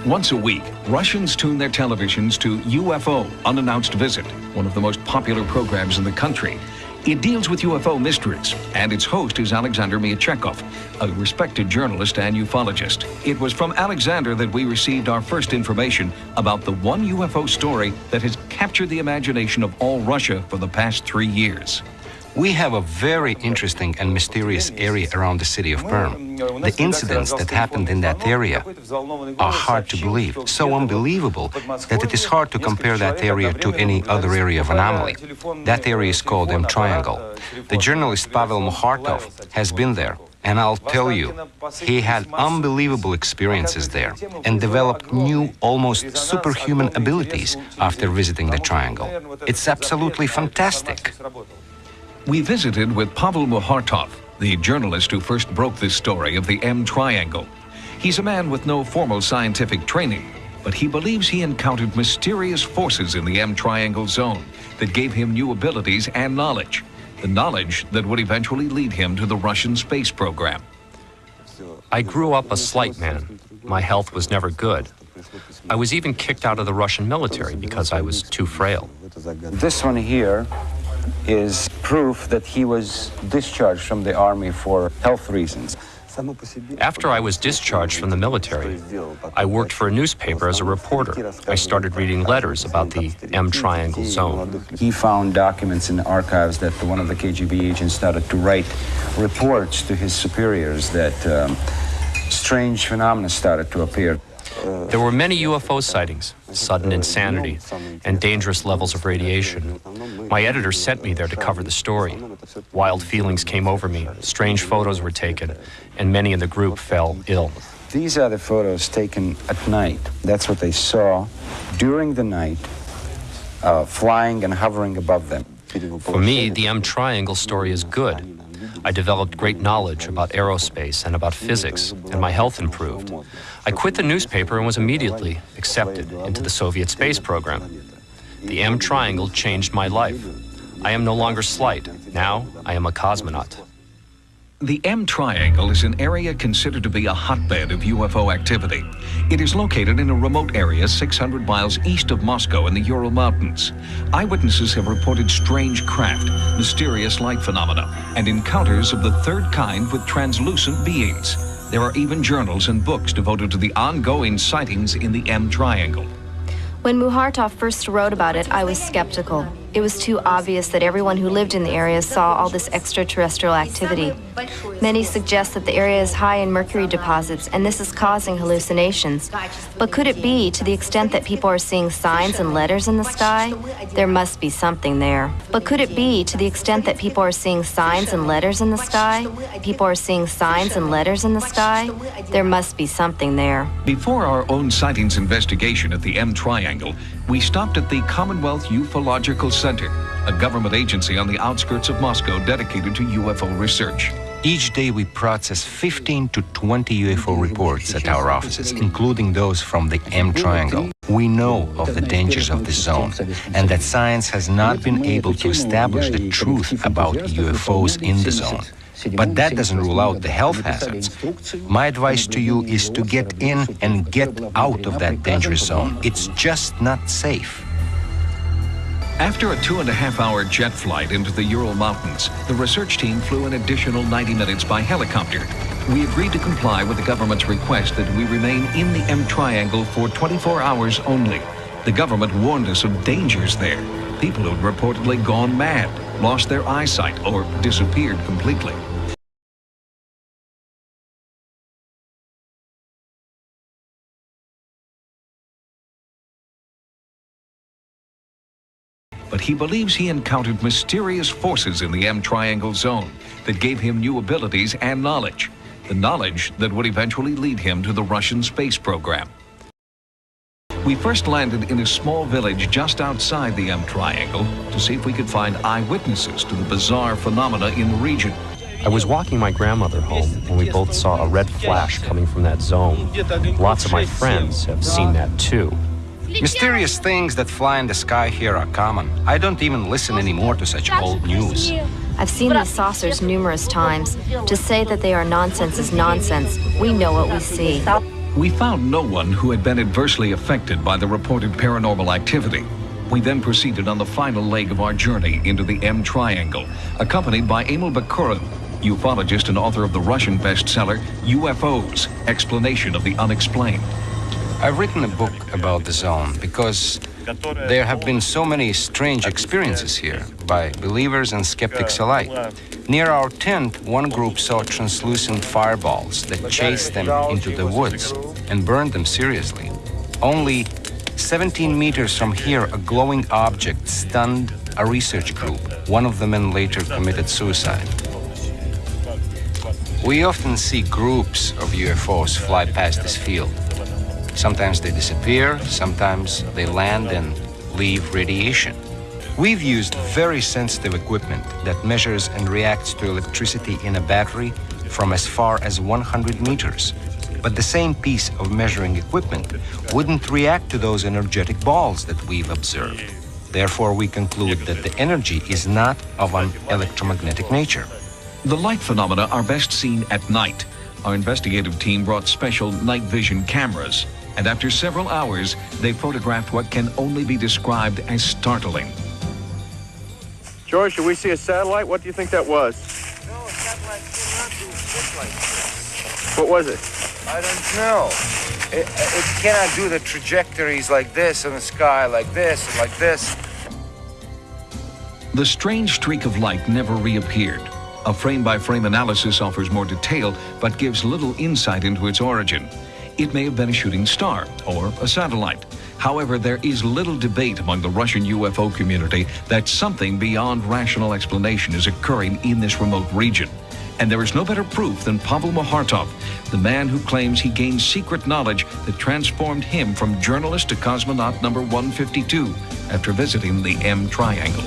Once a week, Russians tune their televisions to UFO, Unannounced Visit, one of the most popular programs in the country. It deals with UFO mysteries, and its host is Alexander Miachekov, a respected journalist and ufologist. It was from Alexander that we received our first information about the one UFO story that has captured the imagination of all Russia for the past 3 years. We have a very interesting and mysterious area around the city of Perm. The incidents that happened in that area are hard to believe, so unbelievable that it is hard to compare that area to any other area of anomaly. That area is called M Triangle. The journalist Pavel Muhartov has been there, and I'll tell you, he had unbelievable experiences there and developed new, almost superhuman abilities after visiting the triangle. It's absolutely fantastic. We visited with Pavel Muhartov, the journalist who first broke this story of the M Triangle. He's a man with no formal scientific training, but he believes he encountered mysterious forces in the M Triangle zone that gave him new abilities and knowledge, the knowledge that would eventually lead him to the Russian space program. I grew up a slight man. My health was never good. I was even kicked out of the Russian military because I was too frail. This one here is proof that he was discharged from the army for health reasons. After I was discharged from the military, I worked for a newspaper as a reporter. I started reading letters about the M Triangle zone. He found documents in the archives that one of the KGB agents started to write reports to his superiors that strange phenomena started to appear. There were many UFO sightings, sudden insanity, and dangerous levels of radiation. My editor sent me there to cover the story. Wild feelings came over me, strange photos were taken, and many in the group fell ill. These are the photos taken at night. That's what they saw during the night, flying and hovering above them. For me, the M Triangle story is good. I developed great knowledge about aerospace and about physics, and my health improved. I quit the newspaper and was immediately accepted into the Soviet space program. The M Triangle changed my life. I am no longer slight. Now I am a cosmonaut. The M Triangle is an area considered to be a hotbed of UFO activity. It is located in a remote area 600 miles east of Moscow in the Ural Mountains. Eyewitnesses have reported strange craft, mysterious light phenomena, and encounters of the third kind with translucent beings. There are even journals and books devoted to the ongoing sightings in the M Triangle. When Muhartov first wrote about it, I was skeptical. It was too obvious that everyone who lived in the area saw all this extraterrestrial activity. Many suggest that the area is high in mercury deposits, and this is causing hallucinations. But could it be, to the extent that people are seeing signs and letters in the sky? There must be something there. But could it be, to the extent that people are seeing signs and letters in the sky? People are seeing signs and letters in the sky? There must be something there. Before our own sightings investigation at the M Triangle, we stopped at the Commonwealth Ufological Center, a government agency on the outskirts of Moscow dedicated to UFO research. Each day we process 15 to 20 UFO reports at our offices, including those from the M Triangle. We know of the dangers of this zone and that science has not been able to establish the truth about UFOs in the zone. But that doesn't rule out the health hazards. My advice to you is to get in and get out of that dangerous zone. It's just not safe. After a 2.5-hour jet flight into the Ural Mountains, the research team flew an additional 90 minutes by helicopter. We agreed to comply with the government's request that we remain in the M Triangle for 24 hours only. The government warned us of dangers there. People who'd reportedly gone mad, lost their eyesight, or disappeared completely. But he believes he encountered mysterious forces in the M Triangle zone that gave him new abilities and knowledge, the knowledge that would eventually lead him to the Russian space program. We first landed in a small village just outside the M Triangle to see if we could find eyewitnesses to the bizarre phenomena in the region. I was walking my grandmother home when we both saw a red flash coming from that zone. Lots of my friends have seen that too. Mysterious things that fly in the sky here are common. I don't even listen anymore to such old news. I've seen these saucers numerous times. To say that they are nonsense is nonsense. We know what we see. We found no one who had been adversely affected by the reported paranormal activity. We then proceeded on the final leg of our journey into the M Triangle, accompanied by Emil Bakurin, ufologist and author of the Russian bestseller UFOs, Explanation of the Unexplained. I've written a book about the zone because there have been so many strange experiences here by believers and skeptics alike. Near our tent, one group saw translucent fireballs that chased them into the woods and burned them seriously. Only 17 meters from here, a glowing object stunned a research group. One of the men later committed suicide. We often see groups of UFOs fly past this field. Sometimes they disappear, sometimes they land and leave radiation. We've used very sensitive equipment that measures and reacts to electricity in a battery from as far as 100 meters. But the same piece of measuring equipment wouldn't react to those energetic balls that we've observed. Therefore, we conclude that the energy is not of an electromagnetic nature. The light phenomena are best seen at night. Our investigative team brought special night vision cameras, and after several hours, they photographed what can only be described as startling. George, should we see a satellite? What do you think that was? No, satellite cannot do this like this. What was it? I don't know. It cannot do the trajectories like this in the sky, like this, and like this. The strange streak of light never reappeared. A frame-by-frame analysis offers more detail, but gives little insight into its origin. It may have been a shooting star or a satellite. However, there is little debate among the Russian UFO community that something beyond rational explanation is occurring in this remote region. And there is no better proof than Pavel Mohartov, the man who claims he gained secret knowledge that transformed him from journalist to cosmonaut number 152 after visiting the M Triangle.